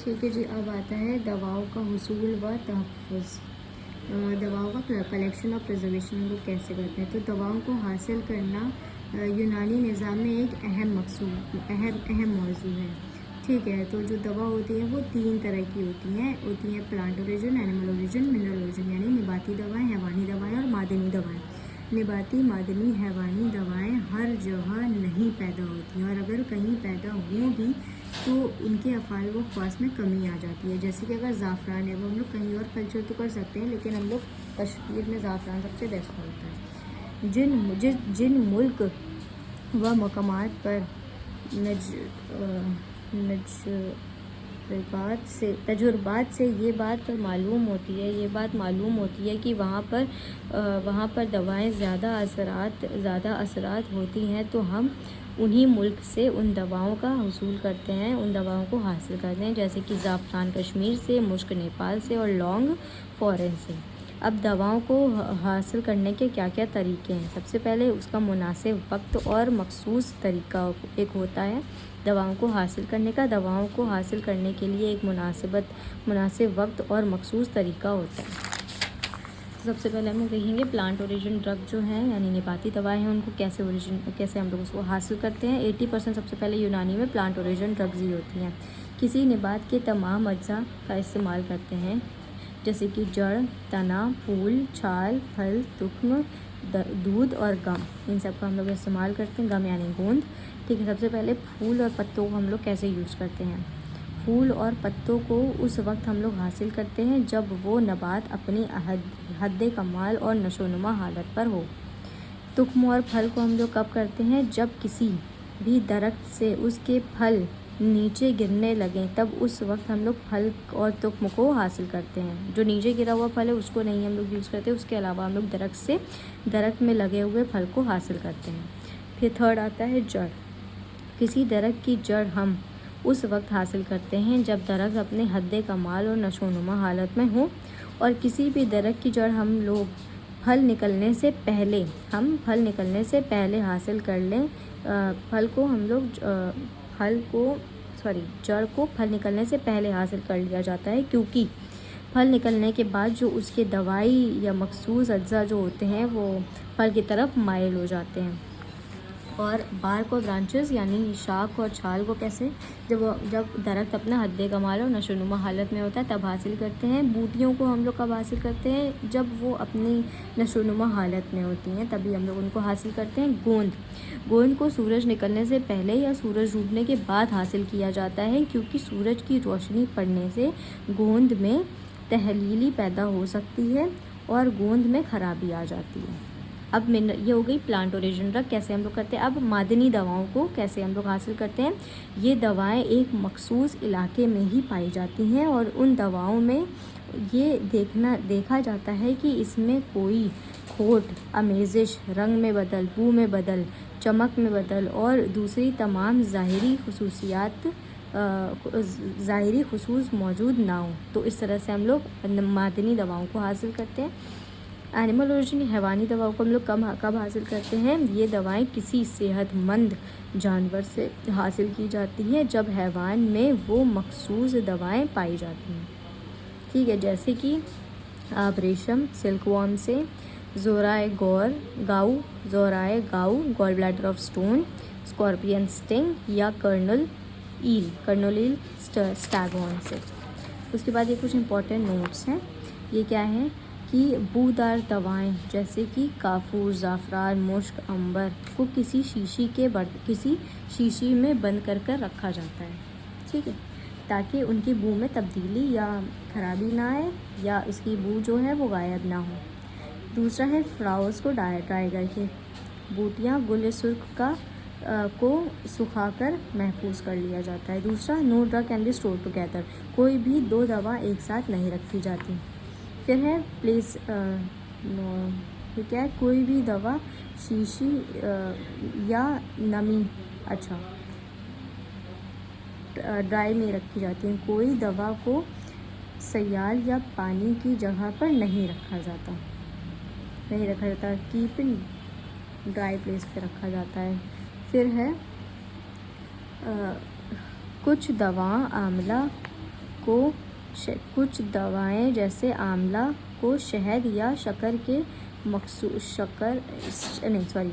ٹھیک ہے جی، اب آتا ہے دواؤں کا حصول و تحفظ. دواؤں کا کلیکشن اور پرزرویشن کو کیسے کرتے ہیں. تو دواؤں کو حاصل کرنا یونانی نظام میں ایک اہم موضوع ہے. ٹھیک ہے، تو جو دوا ہوتی ہے وہ 3 طرح کی ہوتی ہیں plant origin, animal origin, mineral origin, یعنی نباتی دوائیں، حیوانی دوائیں اور معدنی دوائیں. نباتی، معدنی، حیوانی دوائیں ہر جگہ نہیں پیدا ہوتی ہیں، اور اگر کہیں پیدا ہوں بھی تو ان کے افعال و خواص میں کمی آ جاتی ہے. جیسے کہ اگر زعفران ہے، وہ ہم لوگ کہیں اور کلچر تو کر سکتے ہیں، لیکن ہم لوگ کشمیر میں زعفران سب سے بیسٹ ہوتا ہے. جن ملک و مقامات پر تجربات سے یہ بات معلوم ہوتی ہے کہ وہاں پر دوائیں زیادہ اثرات ہوتی ہیں، تو ہم انہی ملک سے ان دواؤں کا حصول کرتے ہیں، ان دواؤں کو حاصل کرتے ہیں. جیسے کہ زعفران کشمیر سے، مشک نیپال سے اور لونگ فورن سے. اب دواؤں کو حاصل کرنے کے کیا کیا طریقے ہیں. سب سے پہلے اس کا مناسب وقت اور مخصوص طریقہ ایک ہوتا ہے دواؤں کو حاصل کرنے کا. دواؤں کو حاصل کرنے کے لیے ایک مناسب وقت اور مخصوص طریقہ ہوتا ہے. سب سے پہلے ہم کہیں گے پلانٹ اوریجن ڈرگ جو ہیں، یعنی نباتی دوائیں ہیں، ان کو کیسے ہم لوگ اس کو حاصل کرتے ہیں. 80% سب سے پہلے یونانی میں پلانٹ اوریجن ڈرگز ہی ہوتی ہیں. کسی نبات کے تمام اجزاء کا استعمال کرتے ہیں، جیسے کہ جڑ، تنا، پھول، چھال، پھل، تخم، دودھ اور گم. ان سب کا ہم لوگ استعمال کرتے ہیں. گم یعنی گوند. ٹھیک ہے، سب سے پہلے پھول اور پتوں کو ہم لوگ کیسے یوز کرتے ہیں. پھول اور پتوں کو اس وقت ہم لوگ حاصل کرتے ہیں جب وہ نبات اپنی حد کمال اور نشو نما حالت پر ہو. تخم اور پھل کو ہم لوگ کب کرتے ہیں؟ جب کسی بھی درخت سے اس کے پھل نیچے گرنے لگیں، تب اس وقت ہم لوگ پھل اور تخم کو حاصل کرتے ہیں. جو نیچے گرا ہوا پھل ہے اس کو نہیں ہم لوگ یوز کرتے، اس کے علاوہ ہم لوگ درخت میں لگے ہوئے پھل کو حاصل کرتے ہیں. پھر تھرڈ آتا ہے جڑ. کسی درخت کی جڑ ہم اس وقت حاصل کرتے ہیں جب درخت اپنے حد کمال اور نشو نما حالت میں ہو. اور کسی بھی درخت کی جڑ ہم لوگ پھل نکلنے سے پہلے حاصل کر لیں. جڑ کو پھل نکلنے سے پہلے حاصل کر لیا جاتا ہے، کیونکہ پھل نکلنے کے بعد جو اس کے دوائی یا مخصوص اجزاء جو ہوتے ہیں وہ پھل کی طرف مائل ہو جاتے ہیں. اور بارک اور برانچز یعنی شاخ اور چھال کو کیسے جب درخت اپنا حد کمال اور نشو نما حالت میں ہوتا ہے تب حاصل کرتے ہیں. بوٹیوں کو ہم لوگ کب حاصل کرتے ہیں؟ جب وہ اپنی نشو نما حالت میں ہوتی ہیں، تبھی ہم لوگ ان کو حاصل کرتے ہیں. گوند کو سورج نکلنے سے پہلے یا سورج ڈوبنے کے بعد حاصل کیا جاتا ہے، کیونکہ سورج کی روشنی پڑنے سے گوند میں تحلیلی پیدا ہو سکتی ہے اور گوند میں خرابی آ جاتی ہے. اب یہ ہو گئی پلانٹ اوریجن ڈرگ کیسے ہم لوگ کرتے ہیں. اب معدنی دواؤں کو کیسے ہم لوگ حاصل کرتے ہیں. یہ دوائیں ایک مخصوص علاقے میں ہی پائی جاتی ہیں، اور ان دواؤں میں یہ دیکھا جاتا ہے کہ اس میں کوئی کھوٹ، آمیزش، رنگ میں بدل، بو میں بدل، چمک میں بدل اور دوسری تمام ظاہری خصوص موجود نہ ہوں. تو اس طرح سے ہم لوگ معدنی دواؤں کو حاصل کرتے ہیں. اینیمل اوریجن حیوانی دواؤں کو ہم لوگ کب حاصل کرتے ہیں. یہ دوائیں کسی صحت مند جانور سے حاصل کی جاتی ہیں جب حیوان میں وہ مخصوص دوائیں پائی جاتی ہیں. ٹھیک ہے، جیسے کہ آب ریشم، سلک ورم سے، زورائے گاؤ، گال bladder of stone, scorpion sting یا کرنل ایل اسٹیگ ہارن سے. اس کے بعد یہ کچھ امپورٹنٹ نوٹس ہیں. یہ کیا ہے کہ بودار دوائیں جیسے کہ کافور، زعفران، مشک، عنبر کو کسی شیشی میں بند کر رکھا جاتا ہے. ٹھیک ہے، تاکہ ان کی بو میں تبدیلی یا خرابی نہ آئے یا اس کی بو جو ہے وہ غائب نہ ہو. دوسرا ہے فلاورز کو ڈرائی کر کے بوٹیاں گل سرخ کو سکھا کر محفوظ کر لیا جاتا ہے. دوسرا، no drug can be store together. کوئی بھی 2 دوا ایک ساتھ نہیں رکھی جاتی. پھر ہے کوئی بھی دوا شیشی یا ڈرائی میں رکھی جاتی ہے. کوئی دوا کو سیال یا پانی کی جگہ پر نہیں رکھا جاتا. کیپ ان ڈرائی پلیس پہ رکھا جاتا ہے. پھر ہے کچھ دواؤں عاملہ کچھ دوائیں جیسے آملہ کو شہد یا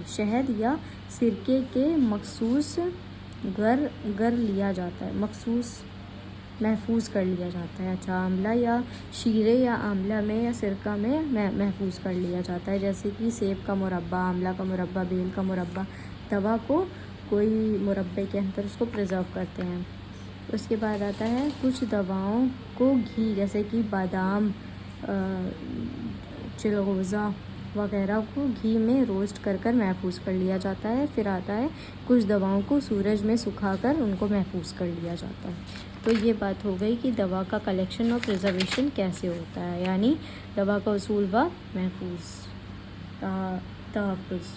شہد یا سرکے کے مخصوص محفوظ کر لیا جاتا ہے. اچھا، آملہ یا شیرے یا آملہ میں یا سرکہ میں محفوظ کر لیا جاتا ہے، جیسے کہ سیب کا مربع، آملہ کا مربع، بیل کا مربع. دوا کو کوئی مربے کے اندر اس کو پرزرو کرتے ہیں. اس کے بعد آتا ہے کچھ دواؤں کو گھی جیسے کہ بادام، چلغوزہ وغیرہ کو گھی میں روسٹ کر محفوظ کر لیا جاتا ہے. پھر آتا ہے کچھ دواؤں کو سورج میں سکھا کر ان کو محفوظ کر لیا جاتا ہے. تو یہ بات ہو گئی کہ دوا کا کلیکشن اور پریزرویشن کیسے ہوتا ہے، یعنی دوا کا اصول و محفوظ. تحفظ.